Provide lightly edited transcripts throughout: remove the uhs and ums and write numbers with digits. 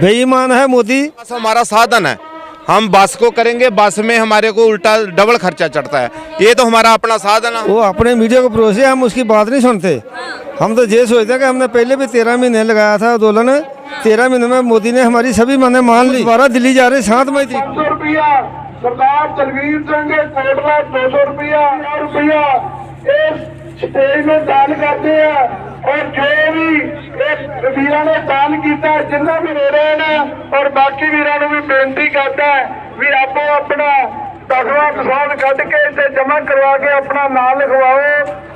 बेईमान है मोदी। बस हमारा साधन है, हम बस को करेंगे, बस में हमारे को उल्टा डबल खर्चा चढ़ता है। ये तो हमारा अपना साधन है। वो अपने मीडिया को भरोसे हम उसकी बात नहीं सुनते। हम तो ये सोचते हैं कि हमने पहले भी 13 महीने लगाया था आंदोलन। 13 महीने में मोदी ने हमारी सभी माने मान ली। दोबारा दिल्ली जा रहे 7 मई थी। 500 रुपया सरदार चलवीर सिंह कोटला 200 रुपया इस स्टेज में दान करते हैं। और जो भी वीर ने दान किया जिन्ना भी रो रहे हैं और बाकी वीरों भी बेनती करता है भी आपो अपना दसवां किसान कट के इसे जमा करवा के अपना नाम लिखवाओ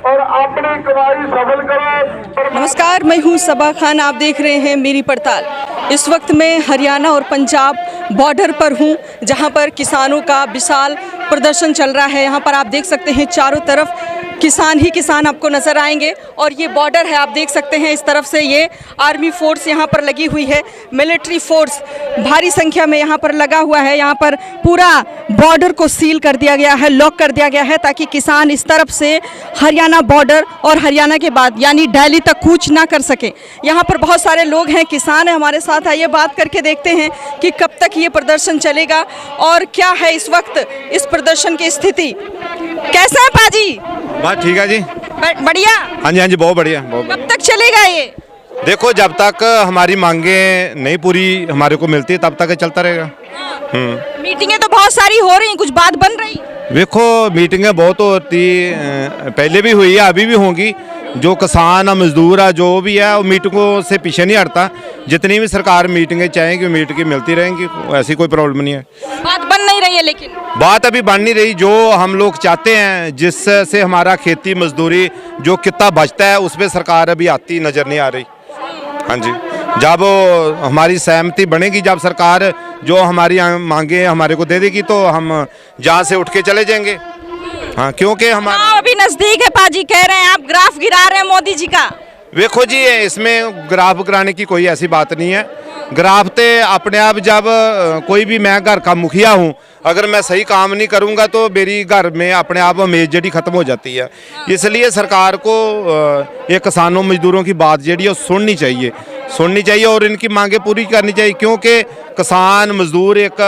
और अपनी कमाई सफल करो। नमस्कार, मैं हूं सबा खान, आप देख रहे हैं मेरी पड़ताल। इस वक्त मैं हरियाणा और पंजाब बॉर्डर पर हूं, जहां पर किसानों का विशाल प्रदर्शन चल रहा है। यहां पर आप देख सकते हैं चारों तरफ किसान ही किसान आपको नज़र आएंगे और ये बॉर्डर है, आप देख सकते हैं। इस तरफ से ये आर्मी फोर्स यहाँ पर लगी हुई है, मिलिट्री फोर्स भारी संख्या में यहाँ पर लगा हुआ है। यहाँ पर पूरा बॉर्डर को सील कर दिया गया है, लॉक कर दिया गया है, ताकि किसान इस तरफ से हरियाणा बॉर्डर और हरियाणा के बाद यानी दिल्ली तक कूच ना कर सके। यहाँ पर बहुत सारे लोग हैं, किसान हैं हमारे साथ। आइए बात करके देखते हैं कि कब तक ये प्रदर्शन चलेगा और क्या है इस वक्त इस प्रदर्शन की स्थिति। कैसे है पाजी? बस ठीक है जी, बढ़िया। हाँ जी, हाँ जी, बहुत बढ़िया, बहुत बढ़िया। कब तक चलेगा ये? देखो, जब तक हमारी मांगे नहीं पूरी हमारे को मिलती तब तक चलता रहेगा। मीटिंगें तो बहुत सारी हो रही, कुछ बात बन रही? देखो, मीटिंगें बहुत होती, पहले भी हुई है, अभी भी होंगी। जो किसान मजदूर है, जो भी है, वो मीटिंगों से पीछे नहीं हटता। जितनी भी सरकार मीटिंगें चाहेंगी मीटिंगें मिलती रहेंगी, ऐसी कोई प्रॉब्लम नहीं है। बात बन नहीं रही है, लेकिन बात अभी बन नहीं रही। जो हम लोग चाहते हैं, जिससे हमारा खेती मजदूरी जो कितना बचता है, उस पर सरकार अभी आती नज़र नहीं आ रही। हाँ जी, जब हमारी सहमति बनेगी, जब सरकार जो हमारी मांगे हमारे को दे देगी, तो हम जहाँ से उठ के चले जाएंगे। हाँ, क्योंकि हमारा अभी नजदीक है। पाजी कह रहे हैं आप ग्राफ गिरा रहे हैं मोदी जी का। देखो जी, इसमें ग्राफ गिराने की कोई ऐसी बात नहीं है। ग्राफ ते अपने आप, जब कोई भी, मैं घर का मुखिया हूँ, अगर मैं सही काम नहीं करूँगा तो मेरी घर में अपने आप इमेज जड़ी खत्म हो जाती है। इसलिए सरकार को ये किसानों मजदूरों की बात जड़ी है सुननी चाहिए और इनकी मांगे पूरी करनी चाहिए। क्योंकि किसान मजदूर एक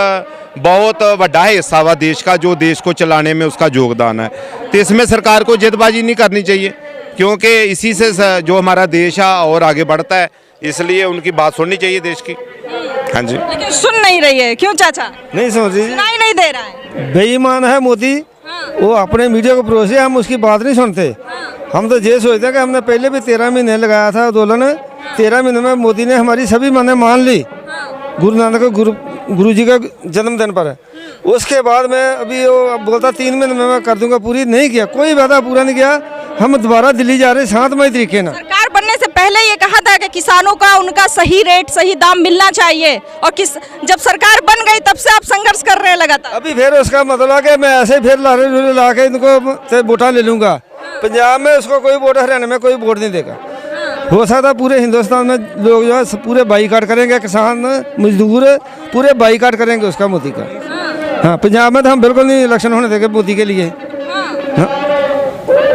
बहुत बड़ा हिस्सा वा देश का, जो देश को चलाने में उसका योगदान है। तो इसमें सरकार को जल्दबाजी नहीं करनी चाहिए, क्योंकि इसी से जो हमारा देश है और आगे बढ़ता है। इसलिए उनकी बात सुननी चाहिए देश की। हाँ जी, लेकिन सुन नहीं रही है, क्यों चाचा? नहीं सुन रही, सुनाई नहीं दे रहा है। बेईमान है मोदी। वो अपने मीडिया को भरोसे हम उसकी बात नहीं सुनते। हम तो ये सोचते हैं कि हमने पहले भी 13 महीने लगाया था आंदोलन। 13 महीने में मोदी ने हमारी सभी माने मान ली। गुरु नानक गुरु जी का जन्मदिन पर है। उसके बाद में अभी वो बोलता 3 महीने में मैं कर दूंगा, पूरी नहीं किया, कोई वादा पूरा नहीं किया। हम दोबारा दिल्ली जा रहे 7 मई तरीके ना। सरकार बनने से पहले ये कहा था कि किसानों का उनका सही रेट सही दाम मिलना चाहिए, और जब सरकार बन गई तब से आप संघर्ष कर रहे हैं लगातार। अभी फिर उसका मतलब है कि मैं ऐसे फिर ला के इनको वोटा ले लूँगा। पंजाब में उसको कोई वोट, हरियाणा में कोई वोट नहीं देगा। हो सकता पूरे हिंदुस्तान में लोग जो है पूरे बाईकाट करेंगे, किसान मजदूर पूरे बाईकाट करेंगे उसका, मोदी का। हाँ, पंजाब में तो हम बिल्कुल नहीं इलेक्शन होने देंगे मोदी के लिए।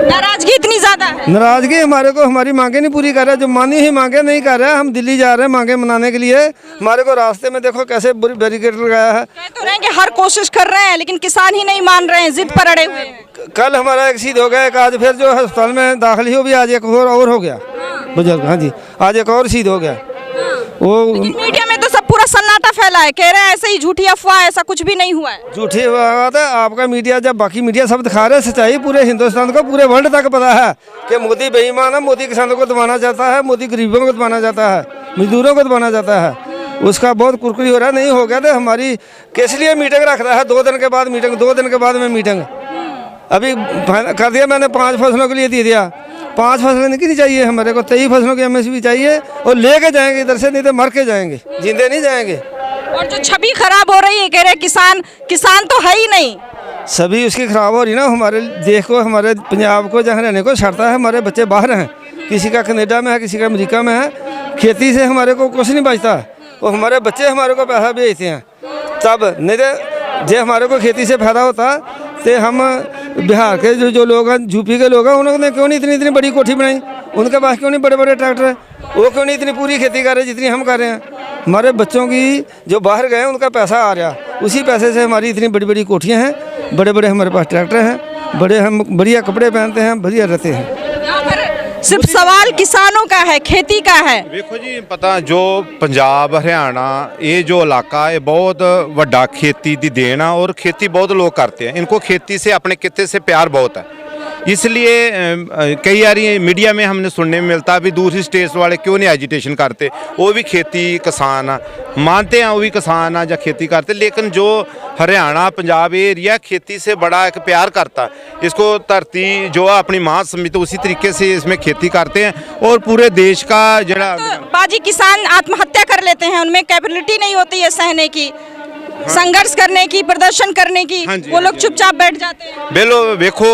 नाराजगी इतनी ज्यादा है। नाराजगी हमारे को, हमारी मांगे नहीं पूरी कर रहा। जो मानी ही मांगे नहीं कर रहा है। हम दिल्ली जा रहे हैं मांगे मनाने के लिए। हमारे को रास्ते में देखो कैसे बैरिकेड लगाया है। कह तो रहे हैं कि हर कोशिश कर रहे हैं, लेकिन किसान ही नहीं मान रहे हैं, जिद पर अड़े हुए हैं। कल हमारा एक शहीद हो गया, एक आज फिर जो अस्पताल में दाखिल हो भी, आज एक और हो गया बुजुर्ग। हाँ जी, आज एक और शहीद हो गया। वो मीडिया में तो सब पूरा सन्नाटा फैला है, कह रहे हैं ऐसे ही झूठी अफवाह, ऐसा कुछ भी नहीं हुआ है। झूठी बात है आपका मीडिया। जब बाकी मीडिया सब दिखा रहे हैं सच्चाई, पूरे हिंदुस्तान को, पूरे वर्ल्ड तक पता है कि मोदी बेईमान है। मोदी किसानों को दबाना चाहता है, मोदी गरीबों को दबाना चाहता है, मजदूरों को दबाना चाहता है। उसका बहुत कुरकुरी हो रहा है। नहीं हो गया तो हमारी किस लिए मीटिंग रख रहा है? 2 दिन के बाद मीटिंग, 2 दिन के बाद में मीटिंग अभी कर दिया मैंने। 5 फसलों के लिए दे दिया। 5 फसलें नहीं चाहिए हमारे को, 23 फसलों की MSP चाहिए और लेके जाएंगे इधर से, नहीं तो मर के जाएंगे, जिंदे नहीं जाएंगे। और जो छवि खराब हो रही है, कह रहे किसान तो है ही नहीं। सभी उसकी खराब हो रही ना। हमारे देश को, हमारे पंजाब को, जहाँ रहने को छाड़ता है। हमारे बच्चे बाहर हैं, किसी का कनाडा में है, किसी का अमेरिका में है। खेती से हमारे को कुछ नहीं बचता, और हमारे बच्चे हमारे को पैसा भेजते हैं तब। नहीं तो जो हमारे को खेती से फायदा होता तो हम बिहार के जो लोग हैं, यूपी के लोग हैं, उन्होंने क्यों नहीं इतनी बड़ी कोठी बनाई? उनके पास क्यों नहीं बड़े बड़े ट्रैक्टर है? वो क्यों नहीं इतनी पूरी खेती कर रहे जितनी हम कर रहे हैं? हमारे बच्चों की जो बाहर गए उनका पैसा आ रहा, उसी पैसे से हमारी इतनी बड़ी बड़ी कोठियाँ हैं, बड़े बड़े हमारे पास ट्रैक्टर हैं, बड़े हम बढ़िया कपड़े पहनते हैं, बढ़िया रहते हैं। यहाँ पर सिर्फ सवाल किसानों का है, खेती का है। ਵੇਖੋ ਜੀ ਪਤਾ ਜੋ ਪੰਜਾਬ ਹਰਿਆਣਾ ਇਹ ਜੋ ਇਲਾਕਾ है बहुत ਵੱਡਾ खेती ਦੀ ਦੇਣ ਆ और खेती बहुत लोग करते हैं। इनको खेती से अपने कित्ते से प्यार बहुत है, इसलिए कई बार मीडिया में हमने सुनने में मिलता भी दूसरी स्टेट्स वाले क्यों नहीं एजिटेशन करते, वो भी खेती किसान आ, मानते हैं वो भी किसान आ या खेती करते, लेकिन जो हरियाणा पंजाब ये एरिया खेती से बड़ा एक प्यार करता है। इसको धरती जो अपनी माँ समझते उसी तरीके से इसमें खेती करते हैं और पूरे देश का जरा बाजी किसान आत्महत्या कर लेते हैं, उनमें कैपेबिलिटी नहीं होती है सहने की, संघर्ष करने की, प्रदर्शन करने की, वो लोग चुपचाप बैठ जाते हैं। बेलो देखो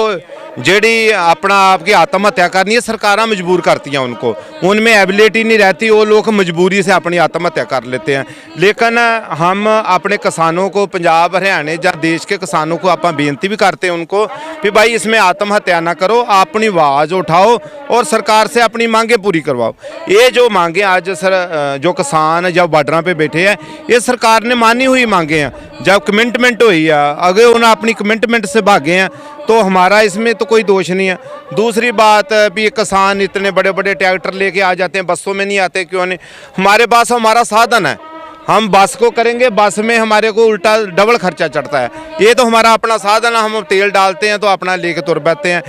ਜਿਹੜੀ अपना आपकी आत्महत्या करनी है सरकार मजबूर करती हैं उनको, उनमें एबिलिटी नहीं रहती, वो लोग मजबूरी से अपनी आत्महत्या कर लेते हैं। लेकिन हम अपने किसानों को पंजाब हरियाणा या देश के किसानों को आप बेनती भी करते हैं उनको कि भाई इसमें आत्महत्या ना करो, अपनी आवाज़ उठाओ और सरकार से अपनी मांगें पूरी करवाओ। ये जो मांगें आज जो किसान जब बॉर्डर पे बैठे हैं ये सरकार ने मानी हुई मांगे हैं, जब कमिटमेंट हुई है अगर उन्हें अपनी कमिटमेंट से भागे हैं तो हमारा इसमें तो कोई दोष नहीं है। दूसरी बात भी किसान इतने बड़े बड़े ट्रैक्टर लेके आ जाते हैं, बसों में नहीं आते क्यों नहीं, हमारे पास हमारा साधन है, हम बस को करेंगे, बस में हमारे को उल्टा डबल खर्चा चढ़ता है। ये तो हमारा अपना साधन है, हम तेल डालते हैं तो अपना लेके तुर बैठते हैं,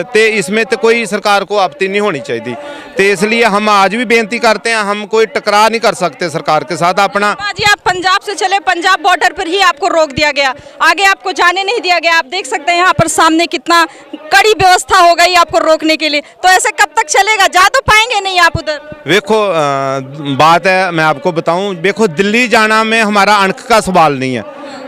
तो इसमें तो कोई सरकार को आपत्ति नहीं होनी चाहिए। तो इसलिए हम आज भी बेनती करते हैं, हम कोई टकराव नहीं कर सकते सरकार के साथ अपना। जी आप पंजाब से चले, पंजाब बॉर्डर पर ही आपको रोक दिया गया, आगे आपको जाने नहीं दिया गया। आप देख सकते हैं यहाँ पर सामने कितना कड़ी व्यवस्था हो गई आपको रोकने के लिए, तो ऐसे कब तक चलेगा? जा तो पाएंगे नहीं आप उधर। देखो बात है, मैं आपको बताऊं, देखो दिल्ली जाना में हमारा अणख का सवाल नहीं है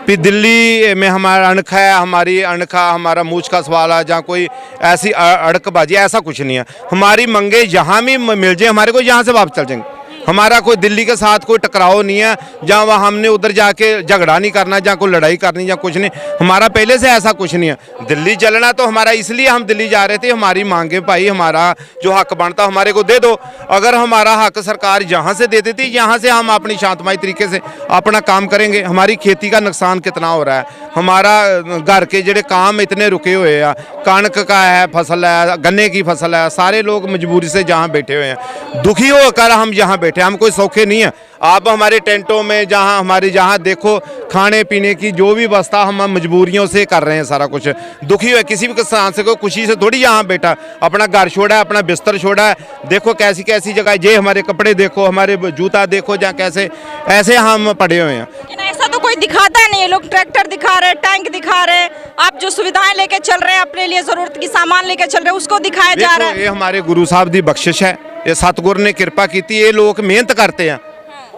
कि दिल्ली में हमारा अणख है, हमारी अणखा हमारा मूछ का सवाल है, जहाँ कोई ऐसी अड़कबाजी, ऐसा कुछ नहीं है। हमारी मंगे जहाँ भी मिल जाए हमारे को, यहाँ से वापस चल जाएंगे। हमारा कोई दिल्ली के साथ कोई टकराव नहीं है, जहाँ वहाँ हमने उधर जाके झगड़ा नहीं करना, जहाँ कोई लड़ाई करनी या कुछ नहीं, हमारा पहले से ऐसा कुछ नहीं है। दिल्ली चलना तो हमारा इसलिए हम दिल्ली जा रहे थे, हमारी मांगे भाई हमारा जो हक बनता हमारे को दे दो। अगर हमारा हक सरकार यहाँ से दे देती, यहाँ से हम अपनी शांतमय तरीके से अपना काम करेंगे। हमारी खेती का नुकसान कितना हो रहा है, हमारा घर के जड़े काम इतने रुके हुए हैं, कणक का है फसल है, गन्ने की फसल है, सारे लोग मजबूरी से जहाँ बैठे हुए हैं, दुखी होकर हम यहाँ बैठे, हम कोई सौखे नहीं है। आप हमारे टेंटों में जहाँ हमारी जहाँ देखो खाने पीने की जो भी व्यवस्था हम मजबूरियों से कर रहे हैं, सारा कुछ दुखी हुआ। किसी भी किसान से कोई खुशी से थोड़ी यहाँ बैठा, अपना घर छोड़ा है, अपना बिस्तर छोड़ा है। देखो कैसी कैसी जगह, ये हमारे कपड़े देखो, हमारे जूता देखो, जहाँ कैसे ऐसे हम पड़े हुए हैं। लेकिन ऐसा तो कोई दिखाता नहीं है, लोग ट्रैक्टर दिखा रहे हैं, टैंक दिखा रहे हैं, आप जो सुविधाएं लेके चल रहे हैं, अपने लिए जरूरत की सामान लेके चल रहे हैं, उसको दिखाया जा रहा है। ये हमारे गुरु साहब की बख्शिश है, ये सतगुरु ने कृपा की। ये लोग मेहनत करते हैं,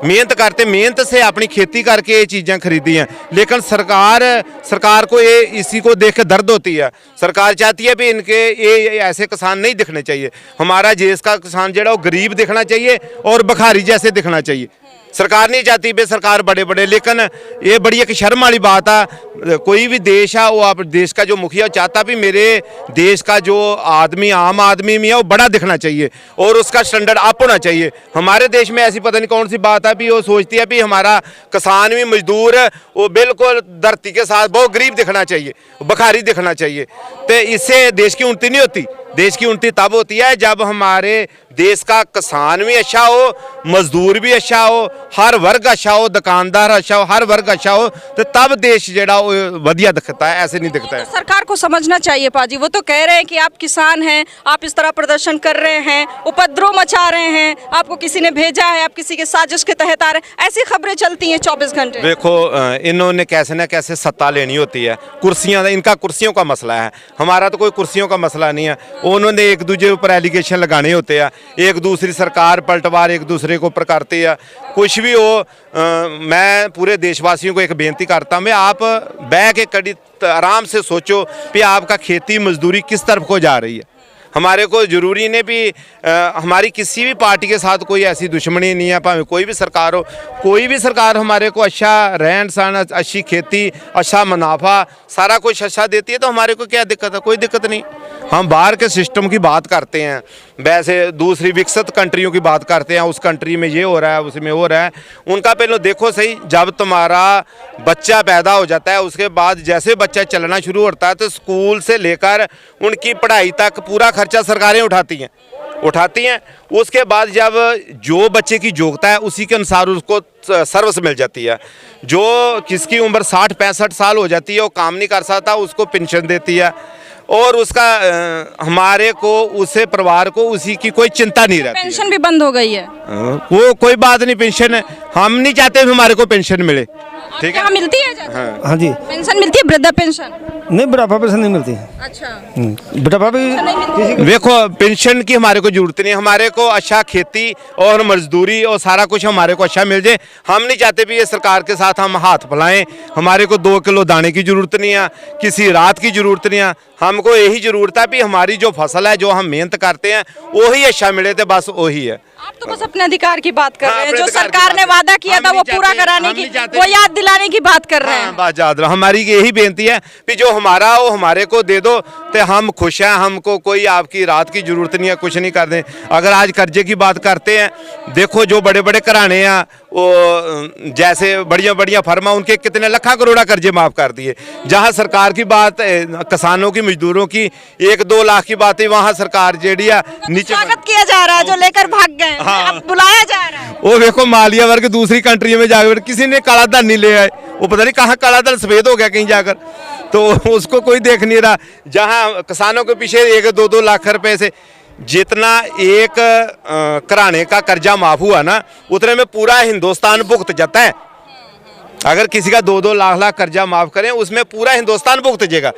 मेहनत से अपनी खेती करके ये चीज़ें खरीदी हैं। लेकिन सरकार को ये इसी को देख के दर्द होती है। सरकार चाहती है भी इनके ये ऐसे किसान नहीं दिखने चाहिए। हमारा देश का किसान जो वो गरीब दिखना चाहिए और भिखारी जैसे दिखना चाहिए। सरकार नहीं चाहती भी सरकार बड़े बड़े, लेकिन ये बड़ी एक शर्म वाली बात है। कोई भी देश है वो आप देश का जो मुखिया चाहता भी मेरे देश का जो आदमी आम आदमी में है वो बड़ा दिखना चाहिए और उसका स्टैंडर्ड अप होना चाहिए। हमारे देश में ऐसी पता नहीं कौन सी बात है भी वो सोचती है भी हमारा किसान भी मजदूर वो बिल्कुल धरती के साथ बहुत गरीब दिखना चाहिए, भिखारी दिखना चाहिए। तो इससे देश की उन्नति नहीं होती। देश की उन्नति तब होती है जब हमारे देश का किसान भी अच्छा हो, मजदूर भी अच्छा हो, हर वर्ग अच्छा हो, दुकानदार अच्छा हो, हर वर्ग अच्छा हो, तो तब देश जड़ा वधिया दिखता है, ऐसे नहीं दिखता है। तो सरकार को समझना चाहिए पाजी, वो तो कह रहे हैं कि आप किसान हैं, आप इस तरह प्रदर्शन कर रहे हैं, उपद्रव मचा रहे हैं, आपको किसी ने भेजा है, आप किसी के साजिश के तहत आ रहे हैं, ऐसी खबरें चलती हैं 24 घंटे। देखो इन्होंने कैसे ना कैसे सत्ता लेनी होती है, कुर्सियाँ, इनका कुर्सियों का मसला है, हमारा तो कोई कुर्सियों का मसला नहीं है। उन्होंने एक दूसरे ऊपर एलिगेशन लगाने होते हैं, एक दूसरी सरकार पलटवार एक दूसरे को ऊपर करती है, कुछ भी हो। मैं पूरे देशवासियों को एक बेनती करता हूँ, मैं आप बैठ के कड़ी आराम से सोचो कि आपका खेती मजदूरी किस तरफ को जा रही है। हमारे को ज़रूरी नहीं भी हमारी किसी भी पार्टी के साथ कोई ऐसी दुश्मनी नहीं है, भाਵੇਂ कोई भी सरकार हो, कोई भी सरकार हमारे को अच्छा रहन सहन, अच्छी खेती, अच्छा मुनाफा, सारा कुछ अच्छा देती है, तो हमारे को क्या दिक्कत है? कोई दिक्कत नहीं। हम बाहर के सिस्टम की बात करते हैं, वैसे दूसरी विकसित कंट्रियों की बात करते हैं, उस कंट्री में ये हो रहा है, उसमें हो रहा है। उनका पहले देखो सही, जब तुम्हारा बच्चा पैदा हो जाता है उसके बाद जैसे बच्चा चलना शुरू होता है तो स्कूल से लेकर उनकी पढ़ाई तक पूरा खर्चा सरकारें उठाती हैं। उसके बाद जब जो बच्चे की योग्यता है उसी के अनुसार उसको सर्विस मिल जाती है। जो किसकी उम्र 60-65 साल हो जाती है, वो काम नहीं कर सकता, उसको पेंशन देती है और उसका हमारे को उसे परिवार को उसी की कोई चिंता नहीं रहती। पेंशन भी बंद हो गई है। वो कोई बात नहीं, पेंशन है, हम नहीं चाहते हमारे को पेंशन मिले, ठीक है। क्या मिलती है चाचा? हाँ जी, पेंशन मिलती है, वृद्धा पेंशन? नहीं बुढ़ापा पेंशन नहीं मिलती। अच्छा, बुढ़ापा भी किसी को देखो पेंशन की हमारे को जरूरत नहीं है, हमारे को अच्छा खेती और मजदूरी और सारा कुछ हमारे को अच्छा मिल जाए। हम नहीं चाहते भी ये सरकार के साथ हम हाथ फैलाएं। हमारे को 2 किलो दाने की जरूरत नहीं है, किसी रात की जरूरत नहीं है, हमको यही जरूरत है भी हमारी जो फसल है, जो हम मेहनत करते हैं वही अच्छा मिले, तो बस वही है। आप तो बस अपने अधिकार की बात कर हाँ, रहे हैं, अपने जो अधिकार की सरकार ने बात वादा है। किया हम था वो नहीं पूरा चाहते- कराने हम की, नहीं चाहते- वो याद दिलाने की बात कर रहे हैं। बात याद रहा, हमारी यही बेनती है कि जो हमारा वो हमारे को दे दो तो हम खुश हैं, हमको कोई आपकी रात की जरूरत नहीं है, कुछ नहीं कर दें। अगर आज कर्जे की बात करते हैं, देखो जो बड़े बड़े घराने हैं, वो जैसे बढ़िया बढ़िया फर्मा, उनके कितने लाखों करोड़ा कर्जे माफ कर दिए। जहां सरकार की बात किसानों की, मजदूरों की 1-2 लाख की बात है, वहां सरकार जेडी है नीचे स्वागत किया जा रहा है, जो लेकर भाग गए, हाँ। अब बुलाया जा रहा है। वो देखो मालिया वर्ग दूसरी कंट्री में जाकर किसी ने काला धन नहीं ले आए, वो पता नहीं कहाँ काला धन सफेद हो गया कहीं जाकर, तो उसको कोई देख नहीं रहा। जहाँ किसानों के पीछे 1-2 लाख रुपए से जितना एक घराने का कर्जा माफ हुआ ना, उतने में पूरा हिंदुस्तान भुगत जाता है। अगर किसी का 2-2 लाख कर्जा माफ करें उसमें पूरा हिंदुस्तान भुगत जाएगा,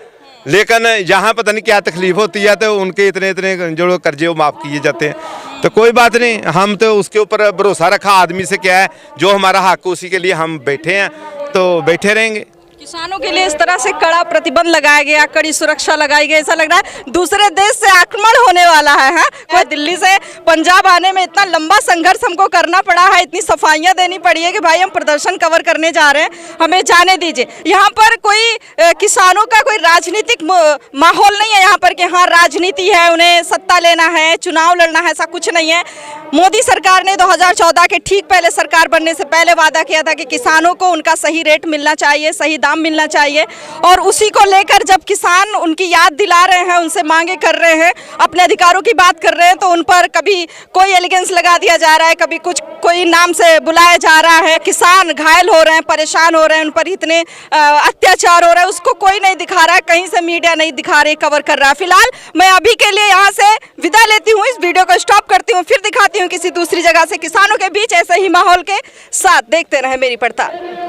लेकिन यहाँ पता नहीं क्या तकलीफ होती है तो उनके इतने जो कर्जे वो माफ किए जाते हैं। तो कोई बात नहीं, हम तो उसके ऊपर भरोसा रखा, आदमी से क्या है, जो हमारा हक उसी के लिए हम बैठे हैं, तो बैठे रहेंगे। किसानों के लिए इस तरह से कड़ा प्रतिबंध लगाया गया, कड़ी सुरक्षा लगाई गई, ऐसा लग रहा है दूसरे देश से आक्रमण होने वाला है। हाँ, कोई दिल्ली से पंजाब आने में इतना लंबा संघर्ष हमको करना पड़ा है, इतनी सफाइयां देनी पड़ी है कि भाई हम प्रदर्शन कवर करने जा रहे हैं, हमें जाने दीजिए। यहाँ पर कोई किसानों का कोई राजनीतिक माहौल नहीं है यहाँ पर कि हाँ राजनीति है, उन्हें सत्ता लेना है, चुनाव लड़ना है, ऐसा कुछ नहीं है। मोदी सरकार ने 2014 के ठीक पहले, सरकार बनने से पहले वादा किया था कि किसानों को उनका सही रेट मिलना चाहिए, सही दाम मिलना चाहिए, और उसी को लेकर जब किसान उनकी याद दिला रहे हैं, उनसे मांगे कर रहे हैं, अपने अधिकारों की बात कर रहे हैं, तो उन पर कभी कोई एलिगेंस लगा दिया जा रहा है, कभी कुछ कोई नाम से बुलाया जा रहा है। किसान घायल हो रहे हैं, परेशान हो रहे हैं, उन पर इतने अत्याचार हो रहे हैं, उसको कोई नहीं दिखा रहा है, कहीं से मीडिया नहीं दिखा रही, कवर कर रहा है। फिलहाल मैं अभी के लिए यहाँ से विदा लेती हूँ, इस वीडियो को स्टॉप करती हूँ, फिर दिखाती हूँ किसी दूसरी जगह से किसानों के बीच ऐसे ही माहौल के साथ। देखते रहे मेरी पड़ताल।